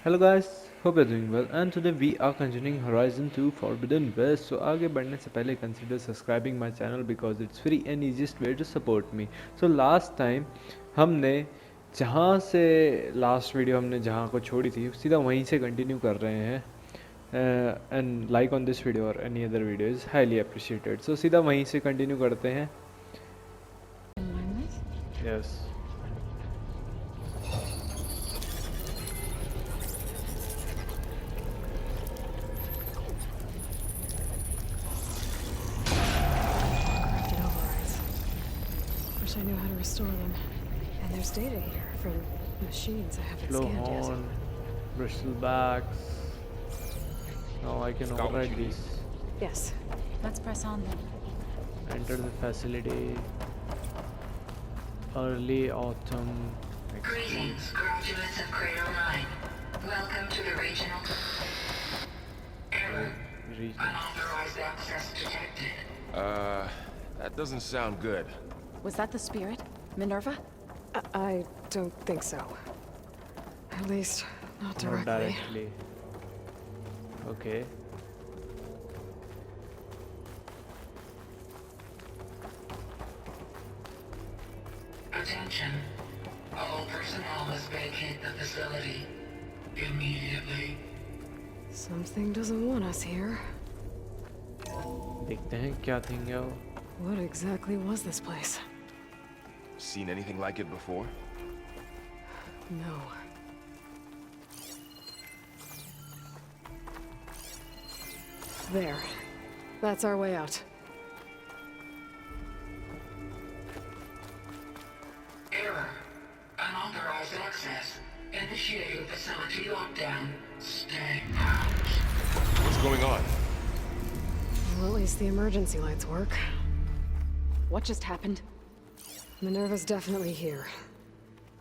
Hello guys, hope you're doing well and today we are continuing Horizon 2 Forbidden West. So आगे बढ़ने से पहले consider subscribing my channel because it's free and easiest way to support me. So last time हमने जहाँ से last video हमने जहाँ को छोड़ी थी सीधा वहीं से continue कर रहे हैं and like on this video or any other video is highly appreciated. So सीधा वहीं से continue करते हैं. Yes. I knew how to restore them. And there's data here from machines I haven't scanned yet. Horn, bristlebacks. Now I can override these. Yes. Let's press on then. Enter the facility. Early autumn. Greetings, graduates of Cradle 9. Welcome to the regional... Error. Unauthorized access detected. That doesn't sound good. Was that the spirit? Minerva? I don't think so. At least, not directly. Not directly. Okay. Attention. All personnel must vacate the facility immediately. Something doesn't want us here. देखते हैं क्या thing है वो. What exactly was this place? Seen anything like it before? No. There. That's our way out. Error. Unauthorized access. Initiating facility lockdown. Stay out. What's going on? Well, at least the emergency lights work. What just happened? Minerva's definitely here.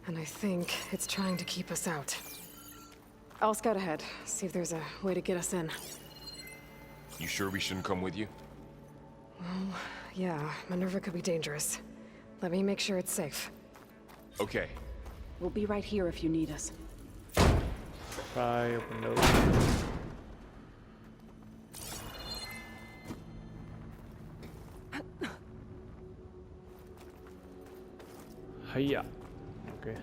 And I think it's trying to keep us out. I'll scout ahead, see if there's a way to get us in. You sure we shouldn't come with you? Well, yeah, Minerva could be dangerous. Let me make sure it's safe. Okay. We'll be right here if you need us. Try open door. Hiya. Okay.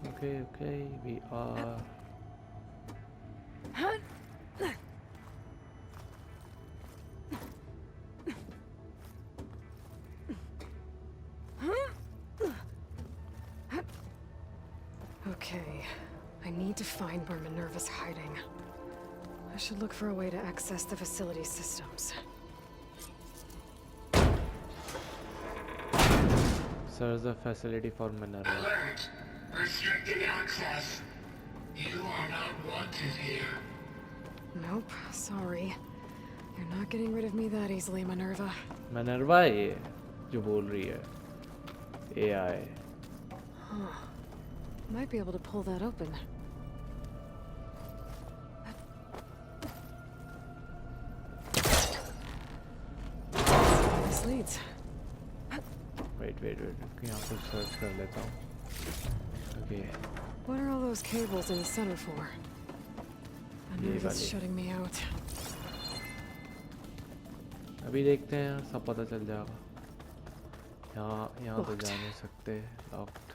Okay, we are. Okay, I need to find where Minerva's hiding. I should look for a way to access the facility systems. Search the facility for Minerva. Alert. Restricted access. You are not wanted here. Nope, sorry. You're not getting rid of me that easily, Minerva. Minerva है जो बोल रही है. AI. Huh. Might be able to pull that open. This leads. Wait. यहाँ पर search कर लेता हूँ. Okay. What are all those cables in the center for? Minerva's वाले. shutting me out. अभी देखते हैं सब पता चल जाएगा. यहाँ तो जा नहीं सकते. Locked.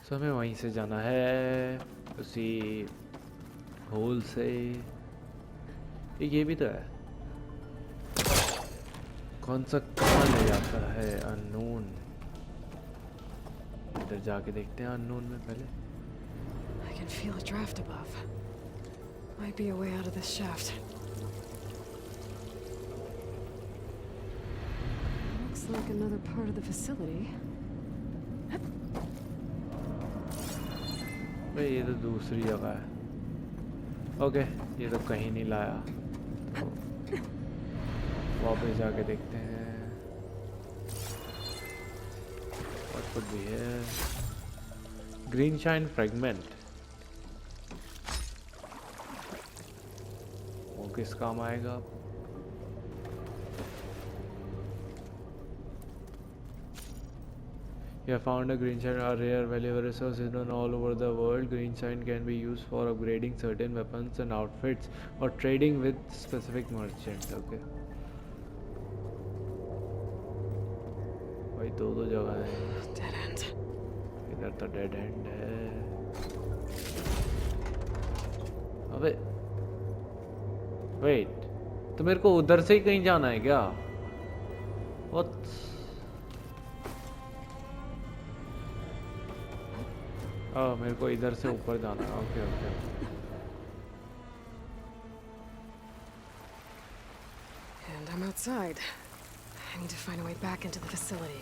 So हमें वहीं से जाना है. उसी होल से. ये भी तो है. कौन सा कहाँ ले जाता है अननोन. इधर जाके देखते हैं अननोन में पहले. I can feel a draft above. Might be a way out of this shaft. Looks like another part of the facility. भाई ये तो दूसरी जगह है. ओके ये तो कहीं नहीं लाया. वापस जाके देखते हैं. What could be here? Green shine fragment. वो किस काम आएगा? You have found a green shine, a rare valuable resource hidden all over the world. Green shine can be used for upgrading certain weapons and outfits or trading with specific merchants. Okay. भाई दो जगह है. Dead end. इधर तो dead and है. अबे wait, तो मेरे को उधर से ही कहीं जाना है क्या? What? मेरे को इधर से ऊपर जाना है. Okay okay. And I'm outside. I need to find a way back into the facility.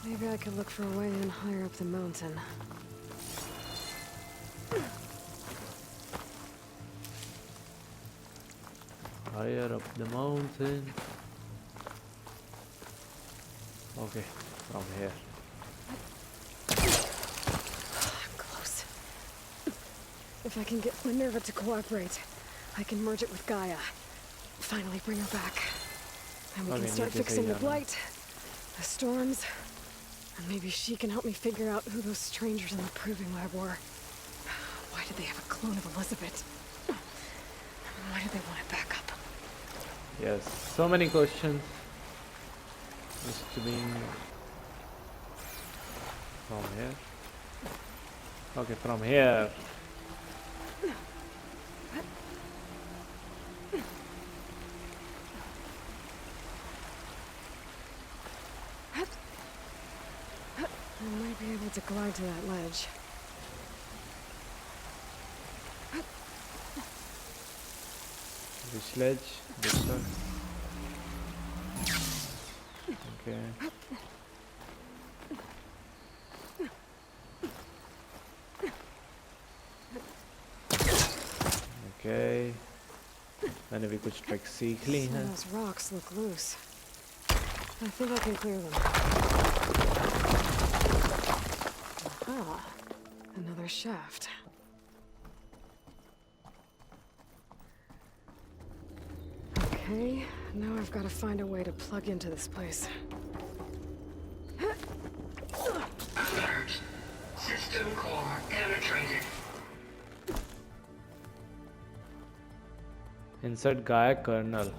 Maybe I could look for a way in higher up the mountain. Higher up the mountain. Okay, from here. Close. If I can get Minerva to cooperate, I can merge it with Gaia. Finally bring her back. And we Okay, can start need to fixing say the that now. blight, the storms, and maybe she can help me figure out who those strangers in the proving lab were. Why did they have a clone of Elizabeth? And why did they want it back up? Yes, so many questions. Must be from here. Okay, from here. I might be able to glide to that ledge. Which ledge? This one. Okay. Okay. मैंने भी कुछ tricks सीख ली Some हैं. of those rocks look loose. I think I can clear them. Aha. Another shaft. Okay, now I've got to find a way to plug into this place. Alert. System core penetrated. Insert Gaia kernel.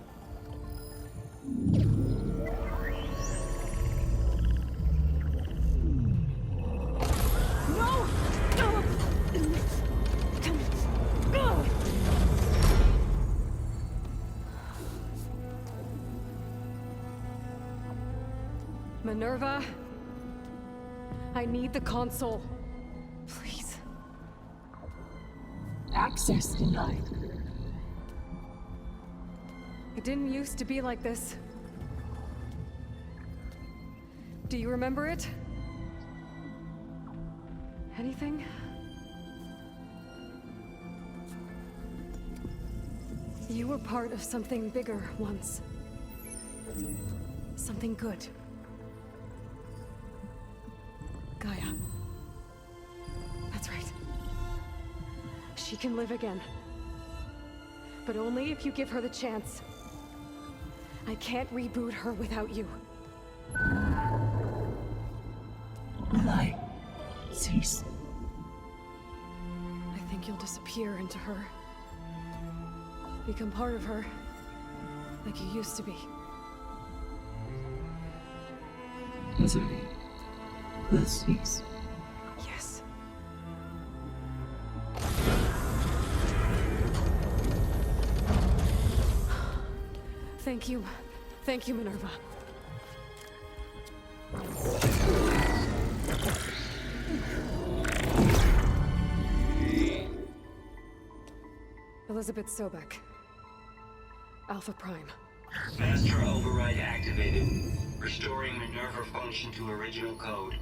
Minerva, I need the console. Please. Access denied. It didn't used to be like this. Do you remember it? Anything? You were part of something bigger once. Something good. Gaia. That's right. She can live again. But only if you give her the chance. I can't reboot her without you. Aloy, cease. I think you'll disappear into her. Become part of her. Like you used to be. Misery will cease. Yes. Thank you. Thank you, Minerva. Elizabeth Sobek. Alpha Prime. Master override activated. Restoring Minerva function to original code.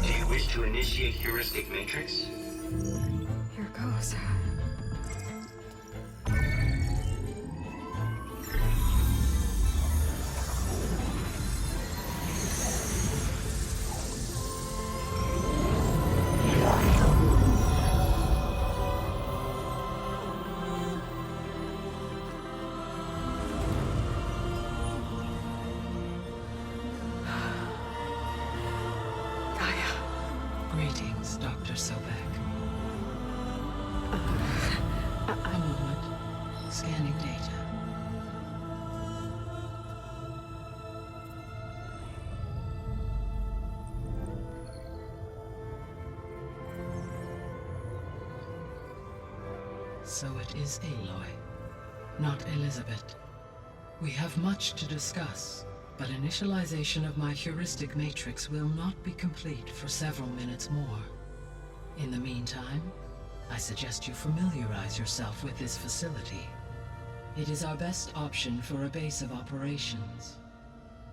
Do you wish to initiate heuristic matrix? Here goes. Dr. Sobek. A moment. Scanning data. So it is Aloy, not Elizabeth. We have much to discuss, but initialization of my heuristic matrix will not be complete for several minutes more. In the meantime, I suggest you familiarize yourself with this facility. It is our best option for a base of operations,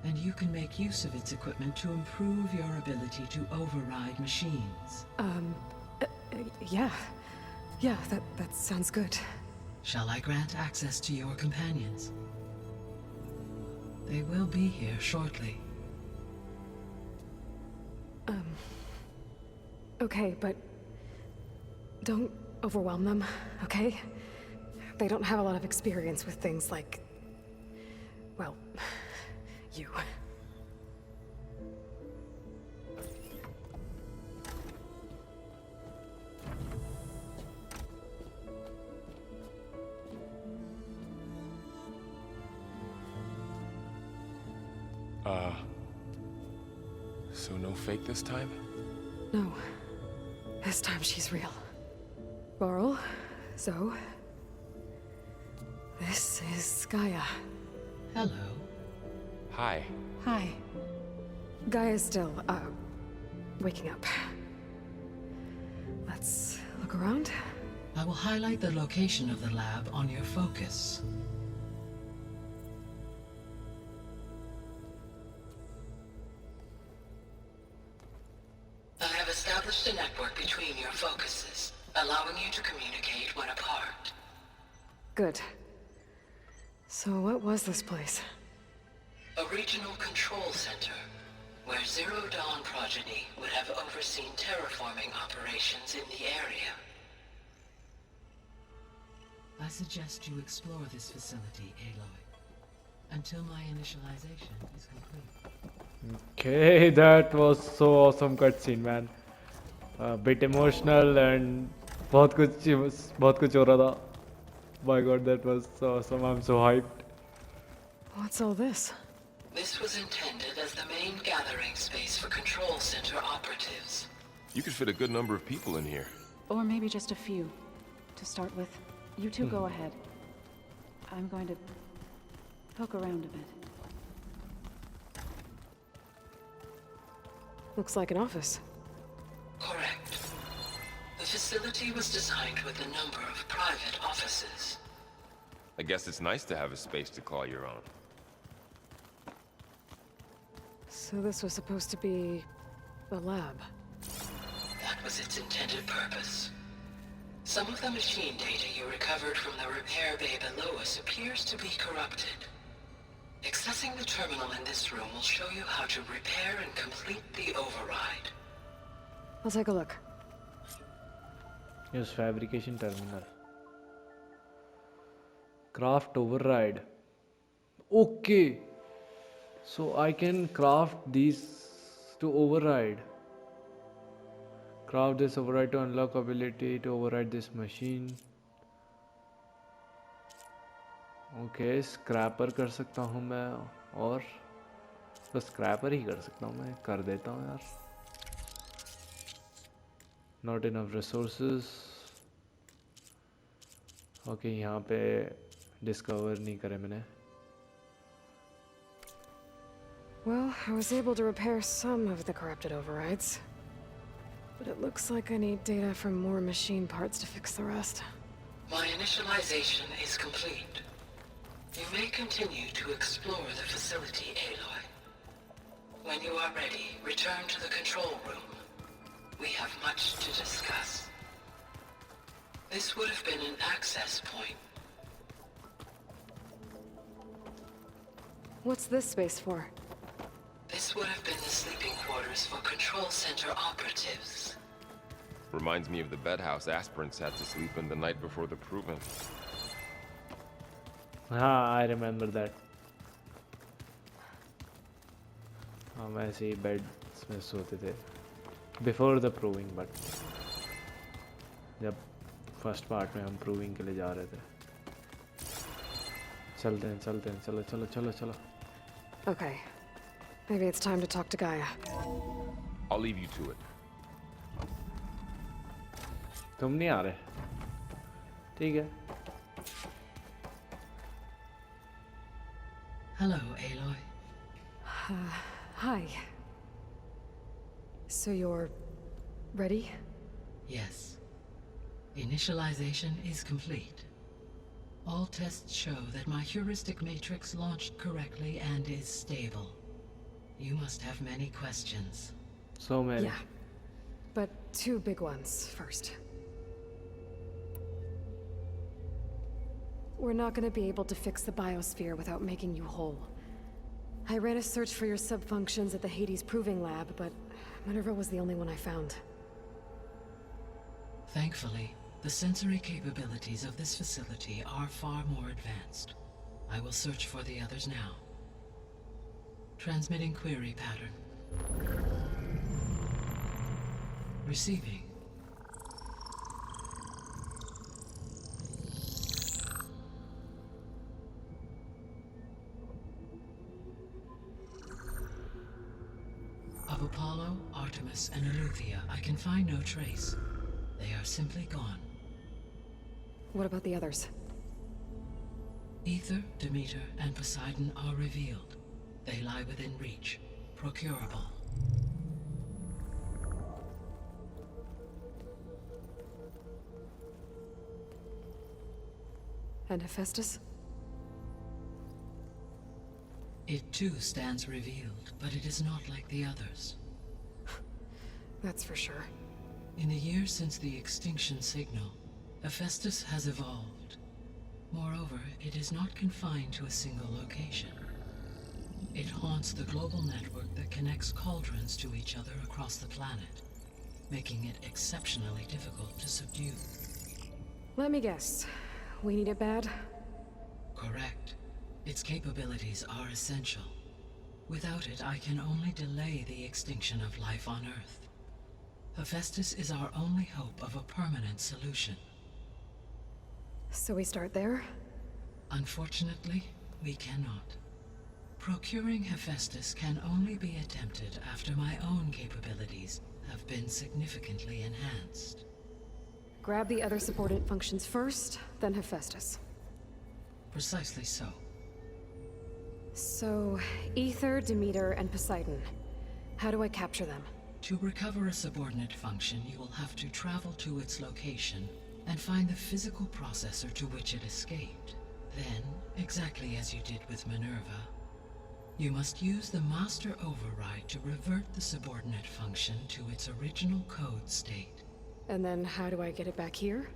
and you can make use of its equipment to improve your ability to override machines. Yeah. Yeah, that sounds good. Shall I grant access to your companions? They will be here shortly. Okay, but don't overwhelm them, okay? They don't have a lot of experience with things like, well, you. So no fake this time? No. This time she's real. Laurel, Zoe. This is Gaia. Hello. Hi. Hi. Gaia's still, waking up. Let's look around. I will highlight the location of the lab on your focus. I have established a network between your focuses, allowing you to communicate when apart. Good. So what was this place? A regional control center, where Zero Dawn progeny would have overseen terraforming operations in the area. I suggest you explore this facility, Aloy, until my initialization is complete. Okay, that was so awesome cutscene, man. A bit emotional and बहुत कुछ हो रहा था. My God, that was so awesome. I'm so hyped. What's all this? This was intended as the main gathering space for control center operatives. You could fit a good number of people in here. Or maybe just a few, to start with. You two go ahead. I'm going to poke around a bit. Looks like an office. Correct. The facility was designed with a number of private offices. I guess it's nice to have a space to call your own. So this was supposed to be a lab. That was its intended purpose. Some of the machine data you recovered from the repair bay below us appears to be corrupted. Accessing the terminal in this room will show you how to repair and complete the override. I'll take a look. Use fabrication terminal. Craft override. Okay. So I can craft these to override. Craft this override to unlock ability to override this machine. Okay, scrapper कर सकता हूँ मैं और बस scrapper ही कर सकता हूँ मैं कर देता हूँ यार. Not enough resources. Okay, यहाँ पे discover नहीं करे मैंने. Well, I was able to repair some of the corrupted overrides. But it looks like I need data from more machine parts to fix the rest. My initialization is complete. You may continue to explore the facility, Aloy. When you are ready, return to the control room. We have much to discuss. This would have been an access point. What's this space for? This would have been the sleeping quarters for control center operatives. Reminds me of the bedhouse aspirants had to sleep in the night before the proving. हाँ, I remember that. हम ऐसे ही beds में सोते थे. Before the proving, but जब first part में हम proving के लिए जा रहे थे। चलते हैं चलो चलो चलो चलो। Okay. Maybe it's time to talk to Gaia. I'll leave you to it. तुम नहीं आ रहे? ठीक है। Hello, Aloy. Hi. So you're ready? Yes. Initialization is complete. All tests show that my heuristic matrix launched correctly and is stable. You must have many questions. So many. Yeah. But two big ones first. We're not gonna be able to fix the biosphere without making you whole. I ran a search for your subfunctions at the Hades Proving Lab, but Minerva was the only one I found. Thankfully, the sensory capabilities of this facility are far more advanced. I will search for the others now. Transmitting query pattern. Receiving. Of Apollo, Artemis, and Eleuthia, I can find no trace. They are simply gone. What about the others? Ether, Demeter, and Poseidon are revealed. They lie within reach, procurable. And Hephaestus? It too stands revealed, but it is not like the others. That's for sure. In the years since the extinction signal, Hephaestus has evolved. Moreover, it is not confined to a single location. It haunts the global network that connects cauldrons to each other across the planet, making it exceptionally difficult to subdue. Let me guess. We need it bad? Correct. Its capabilities are essential. Without it, I can only delay the extinction of life on Earth. Hephaestus is our only hope of a permanent solution. So we start there? Unfortunately, we cannot. Procuring Hephaestus can only be attempted after my own capabilities have been significantly enhanced. Grab the other subordinate functions first, then Hephaestus. Precisely so. So, Ether, Demeter, and Poseidon. How do I capture them? To recover a subordinate function, you will have to travel to its location and find the physical processor to which it escaped. Then, exactly as you did with Minerva, you must use the master override to revert the subordinate function to its original code state. And then how do I get it back here?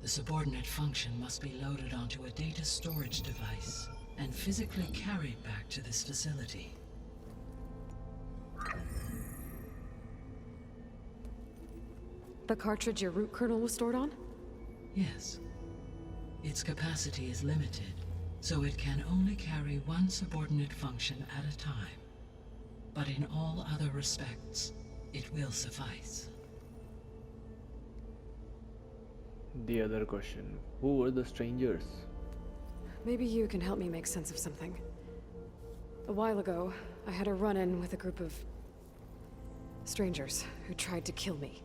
The subordinate function must be loaded onto a data storage device and physically carried back to this facility. The cartridge your root kernel was stored on? Yes. Its capacity is limited, so it can only carry one subordinate function at a time. But in all other respects, it will suffice. The other question, who were the strangers? Maybe you can help me make sense of something. A while ago, I had a run-in with a group of strangers who tried to kill me.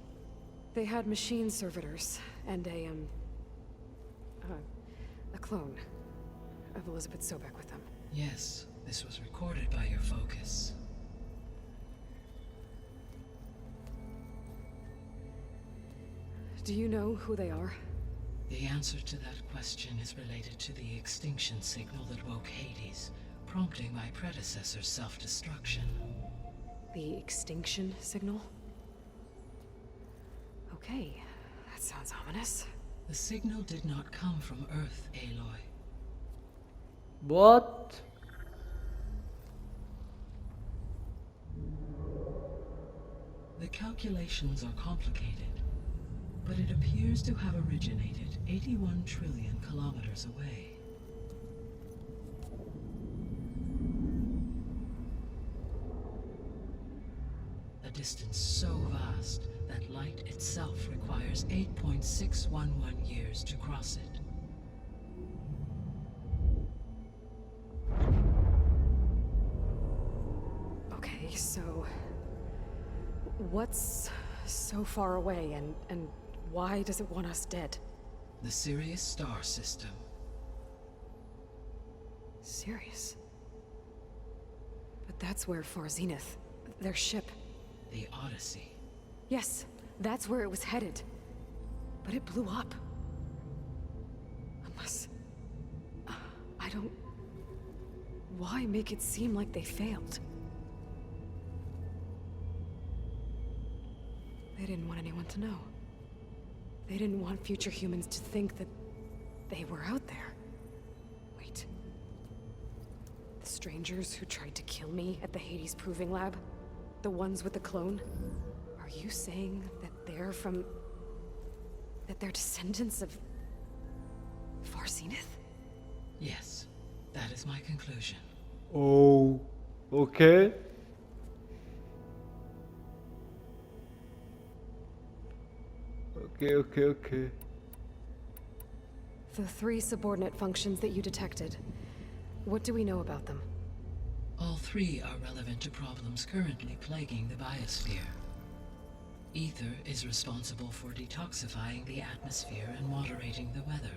They had machine servitors and a clone of Elizabeth Sobek with them. Yes, this was recorded by your focus. Do you know who they are? The answer to that question is related to the extinction signal that woke Hades, prompting my predecessor's self-destruction. The extinction signal? Okay, that sounds ominous. The signal did not come from Earth, Aloy. What? The calculations are complicated, but it appears to have originated 81 trillion kilometers away. A distance so vast that light itself requires 8.611 years to cross it. Okay, so what's so far away and why does it want us dead? The Sirius star system. Sirius? But that's where Far Zenith, their ship. The Odyssey. Yes, that's where it was headed. But it blew up. Unless... I don't... Why make it seem like they failed? They didn't want anyone to know. They didn't want future humans to think that they were out there. Wait. The strangers who tried to kill me at the Hades Proving Lab? The ones with the clone? Are you saying that they're from... that they're descendants of... Far Zenith? Yes, that is my conclusion. Oh, okay. Okay. The 3 subordinate functions that you detected. What do we know about them? All 3 are relevant to problems currently plaguing the biosphere. Ether is responsible for detoxifying the atmosphere and moderating the weather.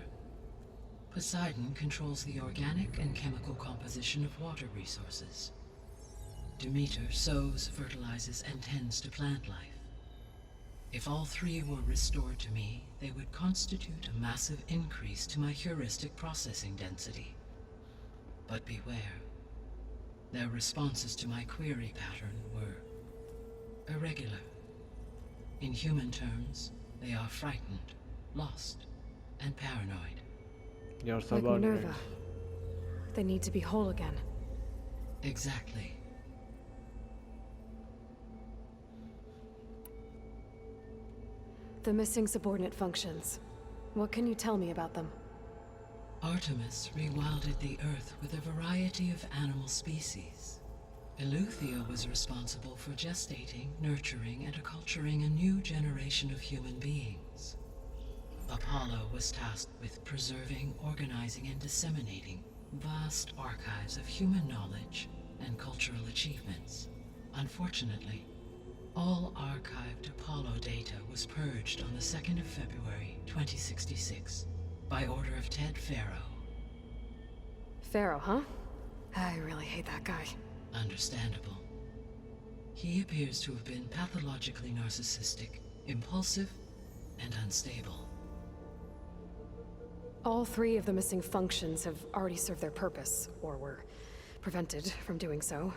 Poseidon controls the organic and chemical composition of water resources. Demeter sows, fertilizes, and tends to plant life. If all 3 were restored to me, they would constitute a massive increase to my heuristic processing density. But beware. Their responses to my query pattern were irregular. In human terms, they are frightened, lost, and paranoid. Your Like subordinates. Minerva. They need to be whole again. Exactly. The missing subordinate functions. What can you tell me about them? Artemis rewilded the Earth with a variety of animal species. Eleuthia was responsible for gestating, nurturing, and acculturating a new generation of human beings. Apollo was tasked with preserving, organizing, and disseminating vast archives of human knowledge and cultural achievements. Unfortunately, all archived Apollo data was purged on the 2nd of February, 2066, by order of Ted Faro. Pharaoh, huh? I really hate that guy. Understandable. He appears to have been pathologically narcissistic, impulsive, and unstable. All 3 of the missing functions have already served their purpose, or were prevented from doing so.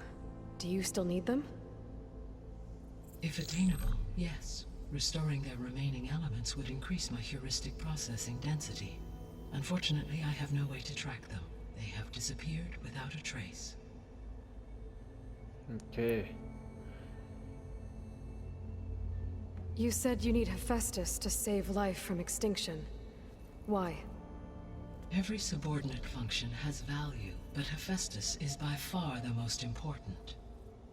Do you still need them? If attainable, yes. Restoring their remaining elements would increase my heuristic processing density. Unfortunately, I have no way to track them. They have disappeared without a trace. Okay. You said you need Hephaestus to save life from extinction. Why? Every subordinate function has value, but Hephaestus is by far the most important.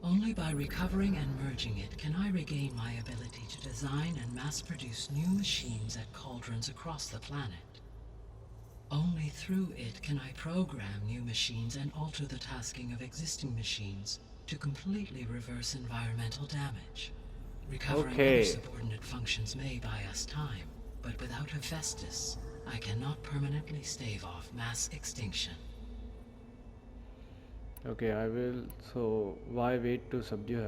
Only by recovering and merging it can I regain my ability to design and mass-produce new machines at cauldrons across the planet. Only through it can I program new machines and alter the tasking of existing machines to completely reverse environmental damage. Recovering other subordinate functions may buy us time, but without Hephaestus, I cannot permanently stave off mass extinction. Okay, I will. So, why wait to subdue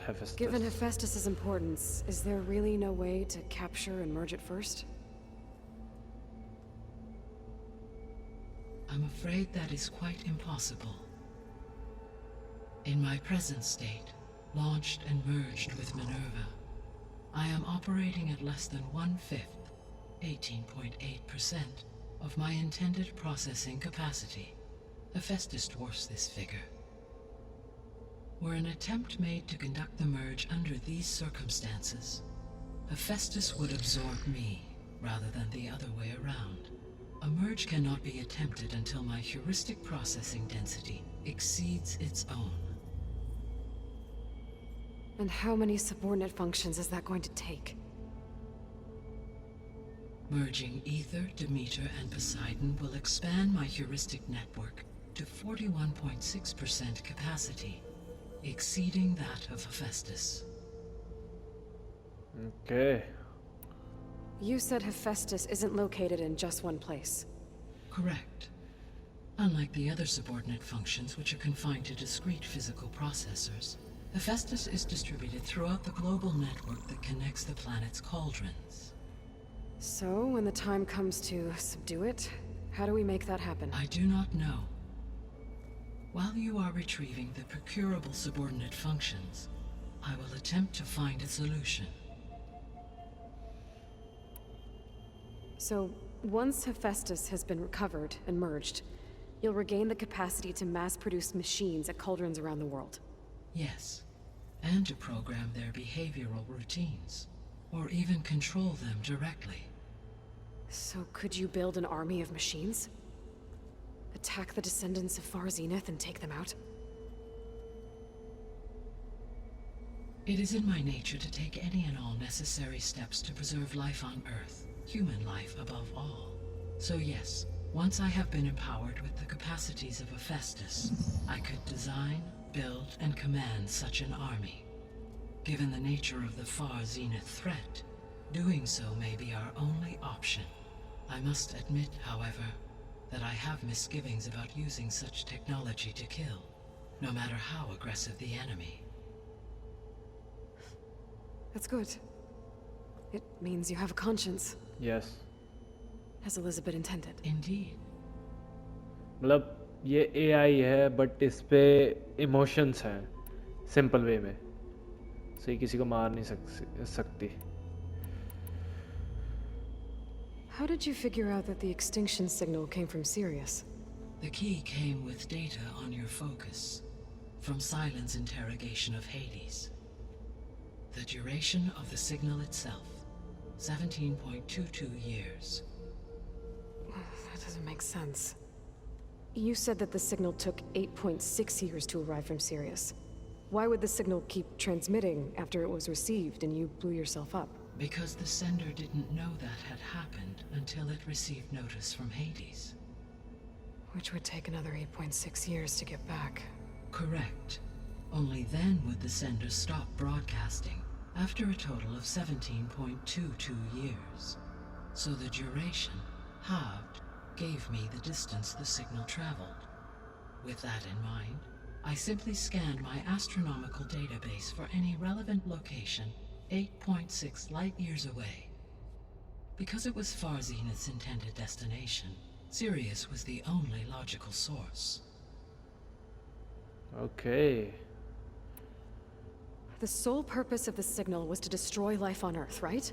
Hephaestus? Given Hephaestus's importance, is there really no way to capture and merge it first? I'm afraid that is quite impossible. In my present state, launched and merged with Minerva, I am operating at less than 1/5, 18.8%, of my intended processing capacity. Hephaestus dwarfs this figure. Were an attempt made to conduct the merge under these circumstances, Hephaestus would absorb me, rather than the other way around. A merge cannot be attempted until my heuristic processing density exceeds its own. And how many subordinate functions is that going to take? Merging Ether, Demeter, and Poseidon will expand my heuristic network to 41.6% capacity, exceeding that of Hephaestus. Okay. You said Hephaestus isn't located in just one place. Correct. Unlike the other subordinate functions, which are confined to discrete physical processors, Hephaestus is distributed throughout the global network that connects the planet's cauldrons. So, when the time comes to subdue it, how do we make that happen? I do not know. While you are retrieving the procurable subordinate functions, I will attempt to find a solution. So, once Hephaestus has been recovered and merged, you'll regain the capacity to mass-produce machines at cauldrons around the world. Yes, and to program their behavioral routines, or even control them directly. So could you build an army of machines? Attack the descendants of Far Zenith and take them out? It is in my nature to take any and all necessary steps to preserve life on Earth, human life above all. So yes, once I have been empowered with the capacities of Hephaestus, I could design, build, and command such an army. Given the nature of the Far Zenith threat, doing so may be our only option. I must admit, however, that I have misgivings about using such technology to kill, no matter how aggressive the enemy. That's good. It means you have a conscience, Yes. as Elizabeth intended. Indeed. मतलब ये AI है but इस पे emotions हैं simple way में, सही किसी को मार नहीं सकती. How did you figure out that the extinction signal came from Sirius? The key came with data on your focus, from Silent's interrogation of Hades. The duration of the signal itself, 17.22 years. That doesn't make sense. You said that the signal took 8.6 years to arrive from Sirius. Why would the signal keep transmitting after it was received and you blew yourself up? Because the sender didn't know that had happened until it received notice from Hades. Which would take another 8.6 years to get back. Correct. Only then would the sender stop broadcasting, after a total of 17.22 years. So the duration, halved, gave me the distance the signal traveled. With that in mind, I simply scanned my astronomical database for any relevant location 8.6 light-years away. Because it was Far Zenith's intended destination, Sirius was the only logical source. Okay. The sole purpose of the signal was to destroy life on Earth, right?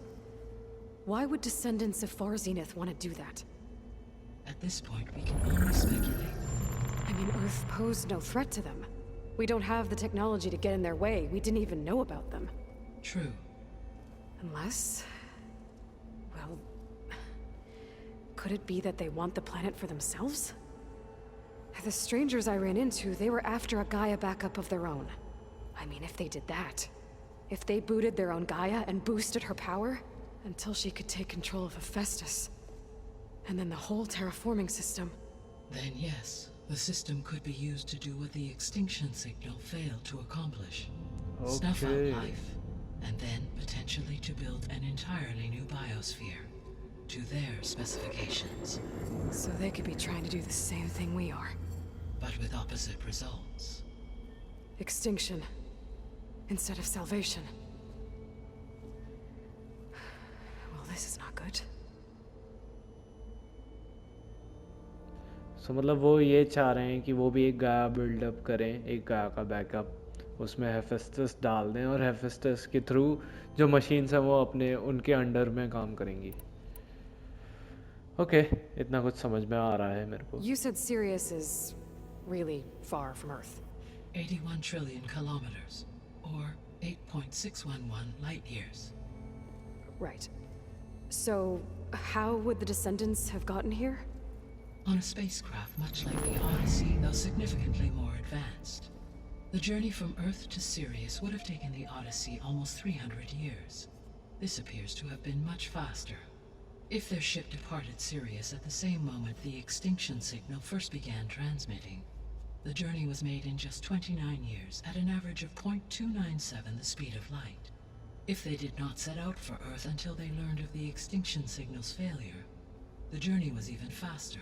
Why would descendants of Far Zenith want to do that? At this point, we can only speculate. I mean, Earth posed no threat to them. We don't have the technology to get in their way. We didn't even know about them. True. Unless... well... could it be that they want the planet for themselves? The strangers I ran into, they were after a Gaia backup of their own. I mean, if they did that... if they booted their own Gaia and boosted her power... until she could take control of Hephaestus. And then the whole terraforming system... Then yes, the system could be used to do what the extinction signal failed to accomplish. Snuff out Okay. life, and then potentially to build an entirely new biosphere, to their specifications, So they could be trying to do the same thing we are. but with opposite results. Extinction. Instead of salvation. Well, this is not good. सो मतलब वो ये चाह रहे हैं कि वो भी एक गाया बिल्डअप करें, एक गाया का बैकअप, उसमें हेफेस्टस डाल दें और हेफेस्टस के थ्रू जो मशीन्स हैं वो अपने उनके अंडर में काम करेंगी. ओके, इतना कुछ समझ में आ रहा है मेरे को. You said Sirius is really far from Earth. 81 trillion kilometers, or 8.611 light-years. Right. So, how would the descendants have gotten here? On a spacecraft much like the Odyssey, though significantly more advanced. The journey from Earth to Sirius would have taken the Odyssey almost 300 years. This appears to have been much faster. If their ship departed Sirius at the same moment the extinction signal first began transmitting, the journey was made in just 29 years at an average of 0.297 the speed of light. If they did not set out for Earth until they learned of the extinction signal's failure, the journey was even faster,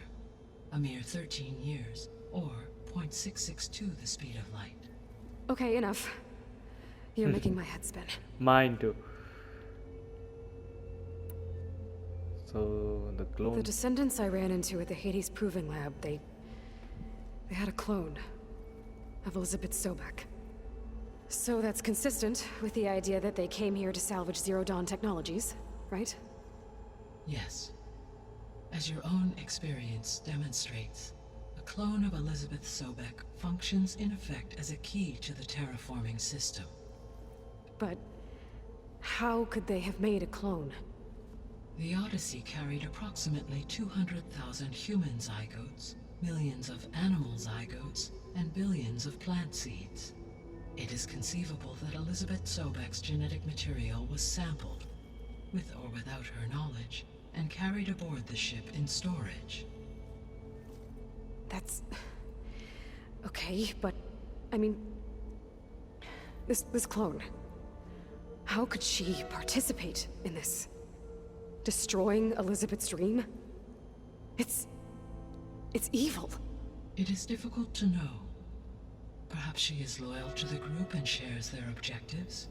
a mere 13 years, or 0.662 the speed of light. Okay, enough. You're making my head spin. Mine too. So the clone. The descendants I ran into at the Hades Proving Lab, they had a clone of Elizabeth Sobek. So that's consistent with the idea that they came here to salvage Zero Dawn technologies, right? Yes. As your own experience demonstrates, a clone of Elizabeth Sobek functions in effect as a key to the terraforming system. But how could they have made a clone? The Odyssey carried approximately 200,000 human zygotes, millions of animal zygotes, and billions of plant seeds. It is conceivable that Elizabeth Sobek's genetic material was sampled, with or without her knowledge, and carried aboard the ship in storage. That's... okay, but... I mean... This clone... How could she participate in this? Destroying Elizabeth's dream? It's evil. It is difficult to know. Perhaps she is loyal to the group and shares their objectives.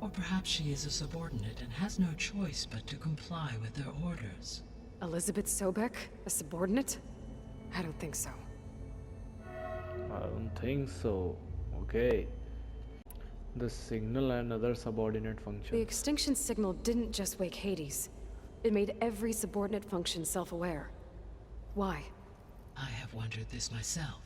Or perhaps she is a subordinate and has no choice but to comply with their orders. Elizabeth Sobek? A subordinate? I don't think so. I don't think so. Okay. The signal and other subordinate The functions. extinction signal didn't just wake Hades. It made every subordinate function self-aware. Why? I have wondered this myself.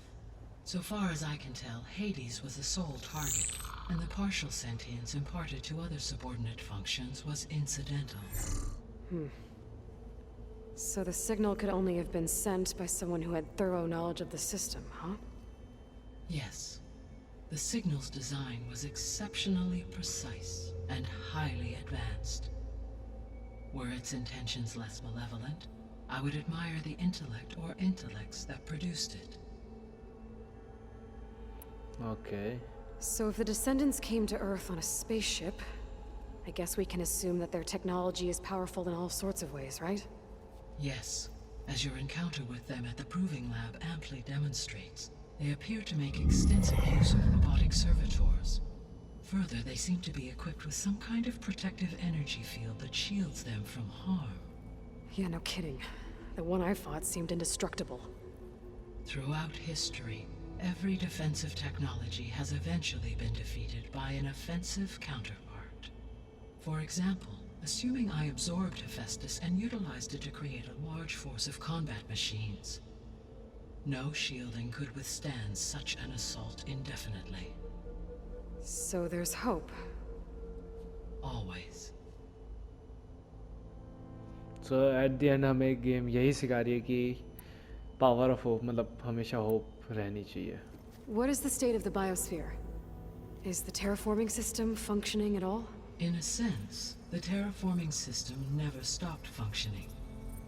So far as I can tell, Hades was the sole target, and the partial sentience imparted to other subordinate functions was incidental. So the signal could only have been sent by someone who had thorough knowledge of the system, huh? Yes. The signal's design was exceptionally precise and highly advanced. Were its intentions less malevolent, I would admire the intellect or intellects that produced it. Okay. So if the descendants came to Earth on a spaceship, I guess we can assume that their technology is powerful in all sorts of ways, right? Yes, as your encounter with them at the Proving Lab amply demonstrates, they appear to make extensive use of robotic servitors. Further, they seem to be equipped with some kind of protective energy field that shields them from harm. Yeah, no kidding. The one I fought seemed indestructible. Throughout history, every defensive technology has eventually been defeated by an offensive counterpart. For example, assuming I absorbed Hephaestus and utilized it to create a large force of combat machines. No shielding could withstand such an assault indefinitely. So there's hope. Always. So at the end हमें game यही सिखा रही है कि power of hope मतलब हमेशा hope रहनी चाहिए. What is the state of the biosphere? Is the terraforming system functioning at all? In a sense, the terraforming system never stopped functioning.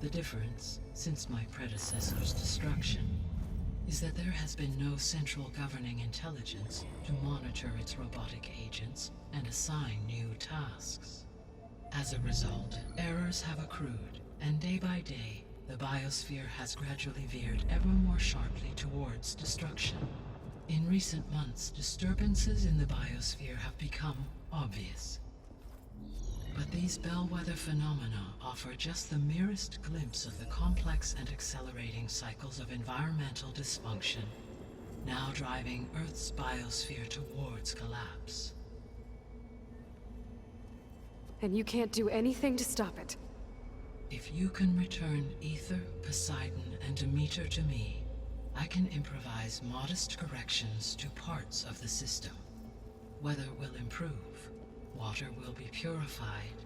The difference, since my predecessor's destruction, is that there has been no central governing intelligence to monitor its robotic agents and assign new tasks. As a result, errors have accrued, and day by day, the biosphere has gradually veered ever more sharply towards destruction. In recent months, disturbances in the biosphere have become obvious. But these bellwether phenomena offer just the merest glimpse of the complex and accelerating cycles of environmental dysfunction, now driving Earth's biosphere towards collapse. And you can't do anything to stop it? If you can return Ether, Poseidon, and Demeter to me, I can improvise modest corrections to parts of the system. Weather will improve, water will be purified,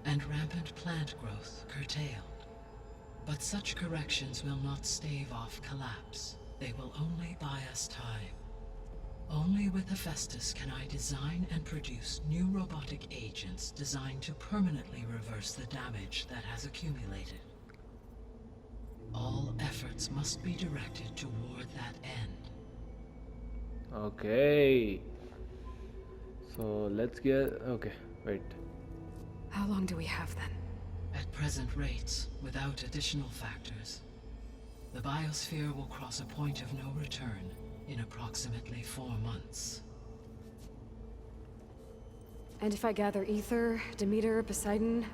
and rampant plant growth curtailed. But such corrections will not stave off collapse. They will only buy us time. Only with Hephaestus can I design and produce new robotic agents designed to permanently reverse the damage that has accumulated. All efforts must be directed toward that end. Okay. So let's get. Okay, wait. How long do we have then? At present rates, without additional factors, the biosphere will cross a point of no return in approximately 4 months. And if I gather Ether, Demeter, Poseidon,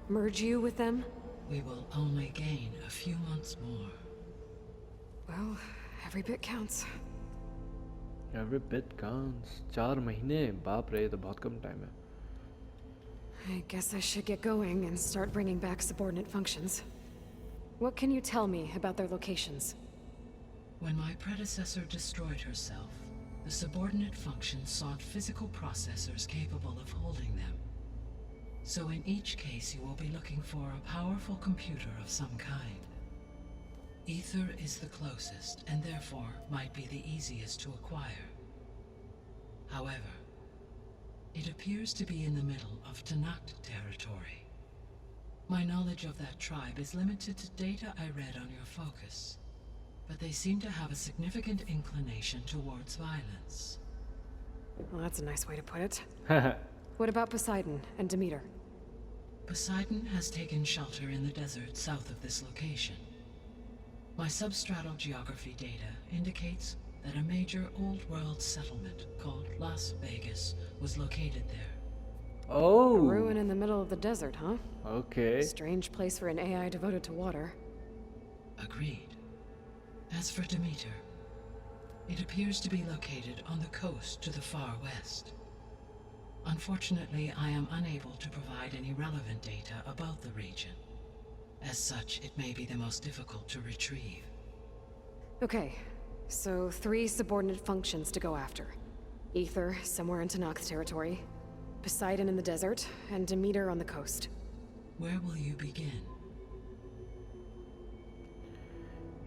merge you with them? We will only gain a few months more. Well, every bit counts. Every bit counts. 4 महीने बाप रे, ये तो बहुत कम time है. I guess I should get going and start bringing back subordinate functions. What can you tell me about their locations? When my predecessor destroyed herself, the subordinate functions sought physical processors capable of holding them. So in each case you will be looking for a powerful computer of some kind. Ether is the closest, and therefore might be the easiest to acquire. However, it appears to be in the middle of Tanakh territory. My knowledge of that tribe is limited to data I read on your focus, but they seem to have a significant inclination towards violence. Well, that's a nice way to put it. What about Poseidon and Demeter? Poseidon has taken shelter in the desert south of this location. My substratal geography data indicates that a major old-world settlement called Las Vegas was located there. Oh. A ruin in the middle of the desert, huh? Okay. Strange place for an AI devoted to water. Agreed. As for Demeter, it appears to be located on the coast to the far west. Unfortunately, I am unable to provide any relevant data about the region. As such, it may be the most difficult to retrieve. Okay, so 3 subordinate functions to go after. Ether, somewhere in Tanakh territory. Poseidon in the desert, and Demeter on the coast. Where will you begin?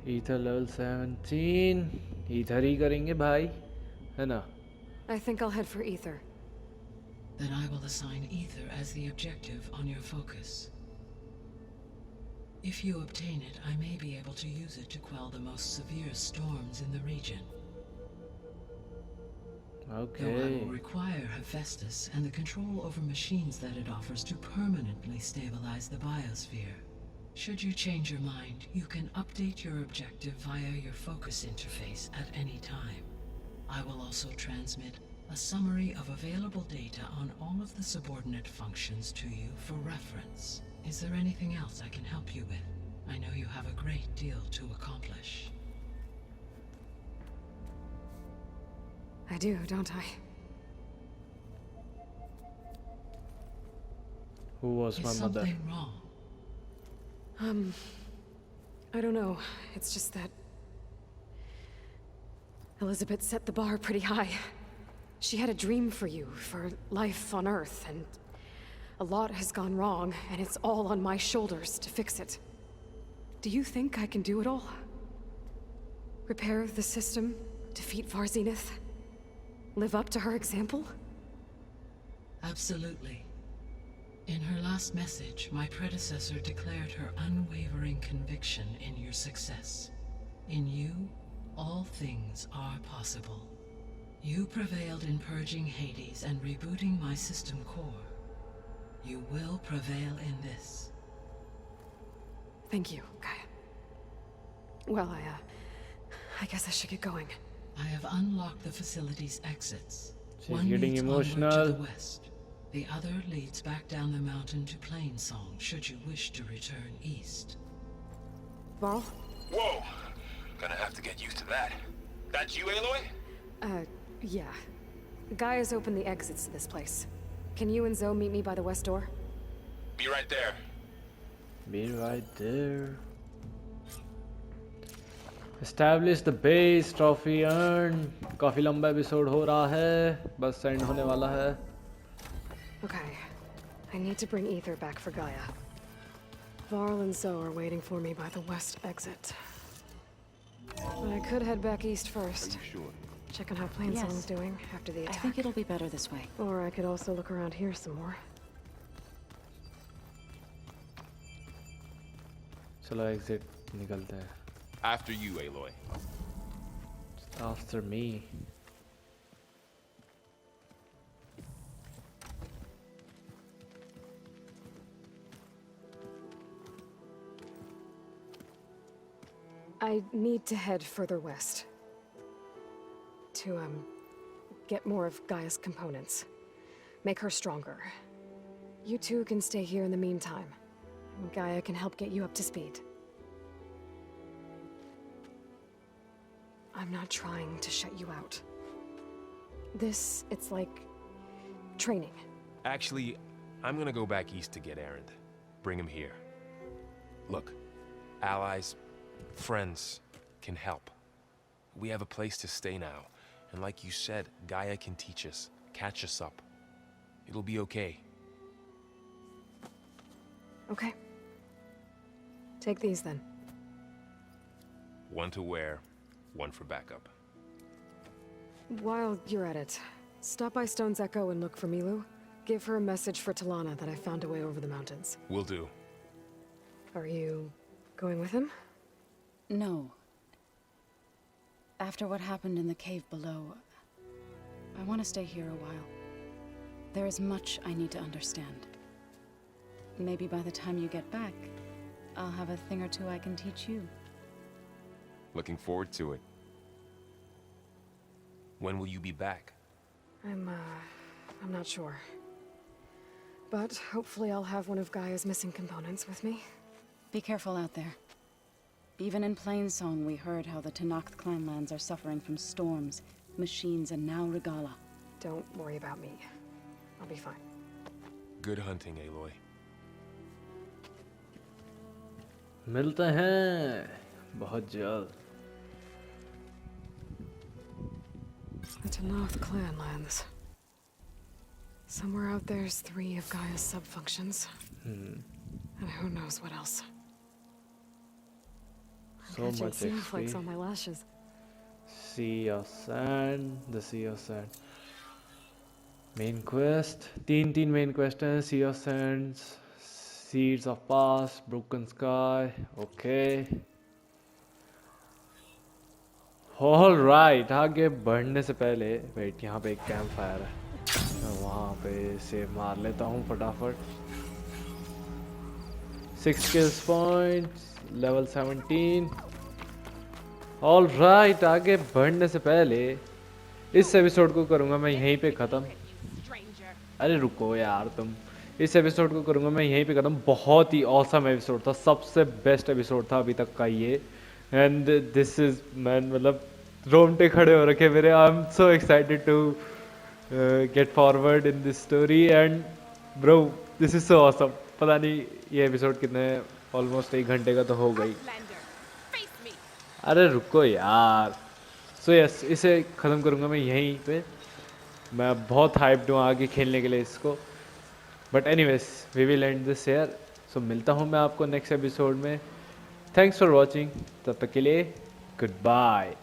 Ether level 17. Ether ही करेंगे भाई, है ना? I think I'll head for Ether. Then I will assign Ether as the objective on your focus. If you obtain it, I may be able to use it to quell the most severe storms in the region. Okay. Though I will require Hephaestus and the control over machines that it offers to permanently stabilize the biosphere. Should you change your mind, you can update your objective via your focus interface at any time. I will also transmit a summary of available data on all of the subordinate functions to you for reference. Is there anything else I can help you with? I know you have a great deal to accomplish. I do, don't I? Who was Is my mother? something wrong? I don't know. It's just that Elizabeth set the bar pretty high. She had a dream for you, for life on Earth, and a lot has gone wrong, and it's all on my shoulders to fix it. Do you think I can do it all? Repair the system, defeat Varzenith, live up to her example? Absolutely. In her last message, my predecessor declared her unwavering conviction in your success. In you, all things are possible. You prevailed in purging Hades and rebooting my system core. You will prevail in this. Thank you, Gaia. Well, I guess I should get going. I have unlocked the facility's exits. She's One getting leads onward to emotional. the west. The other leads back down the mountain to Plainsong, should you wish to return east. Varl? Whoa! Gonna have to get used to that. That's you, Aloy? Yeah. Gaia's opened the exits to this place. Can you and Zoe meet me by the west door? Be right there. Be right there. Establish the base, trophy earned. काफी लंबा episode हो रहा है, बस and होने वाला है. Okay. I need to bring Ether back for Gaia. Varl and Zoe are waiting for me by the west exit. But I could head back east first. Are you sure? Check on how Plainsong's Yes. doing after the I attack. think it'll be better this way. Or I could also look around here some more. चलो exit निकलते हैं. After you, Aloy. After me. I need to head further west. To, get more of Gaia's components. Make her stronger. You two can stay here in the meantime. Gaia can help get you up to speed. I'm not trying to shut you out. It's like training. Actually, I'm gonna go back east to get Erend. Bring him here. Look, allies, friends can help. We have a place to stay now. And like you said, Gaia can teach us, catch us up. It'll be okay. Okay. Take these then. One to wear, one for backup. While you're at it, stop by Stone's Echo and look for Milu. Give her a message for Talana that I found a way over the mountains. Will do. Are you going with him? No. After what happened in the cave below, I want to stay here a while. There is much I need to understand. Maybe by the time you get back, I'll have a thing or two I can teach you. Looking forward to it. When will you be back? I'm not sure. But hopefully I'll have one of Gaia's missing components with me. Be careful out there. Even in Plainsong, we heard how the Tenakth clanlands are suffering from storms, machines, and now Regala. Don't worry about me. I'll be fine. Good hunting, Aloy. मिलते हैं बहुत जल्द. The Tenakth clanlands. Somewhere out there's 3 of Gaia's sub-functions. And who knows what else. So Catching much snowflakes XP. on my lashes. Sea of Sand, the Sea of Sand. Main quest. 3 main quest हैं. Sea of Sands, Seeds of Past, Broken Sky. Okay. All right. आगे बढ़ने से पहले wait, यहाँ पे एक camp fire है. मैं वहाँ पे से मार लेता हूँ फटाफट. 6 skills points, level 17. All right, आगे बढ़ने से पहले इस एपिसोड को करूँगा मैं यहीं पे ख़त्म. अरे रुको यार तुम. इस एपिसोड को करूँगा मैं यहीं पे ख़त्म. बहुत ही ऑसम एपिसोड था, सबसे बेस्ट एपिसोड था अभी तक का ये. एंड दिस इज मैन, मतलब रोमटे खड़े हो रखे मेरे. I am so excited to get forward in this story. And bro, this is so awesome. पता नहीं ये एपिसोड कितने, ऑलमोस्ट 1 घंटे का तो हो गई. अरे रुको यार. सो यस, इसे ख़त्म करूँगा मैं यहीं पे. मैं बहुत हाइप्ड हूँ आगे खेलने के लिए इसको. But anyways, we will end this here. So मिलता हूँ मैं आपको नेक्स्ट एपिसोड में. Thanks for watching. तब तक के लिए गुड बाय.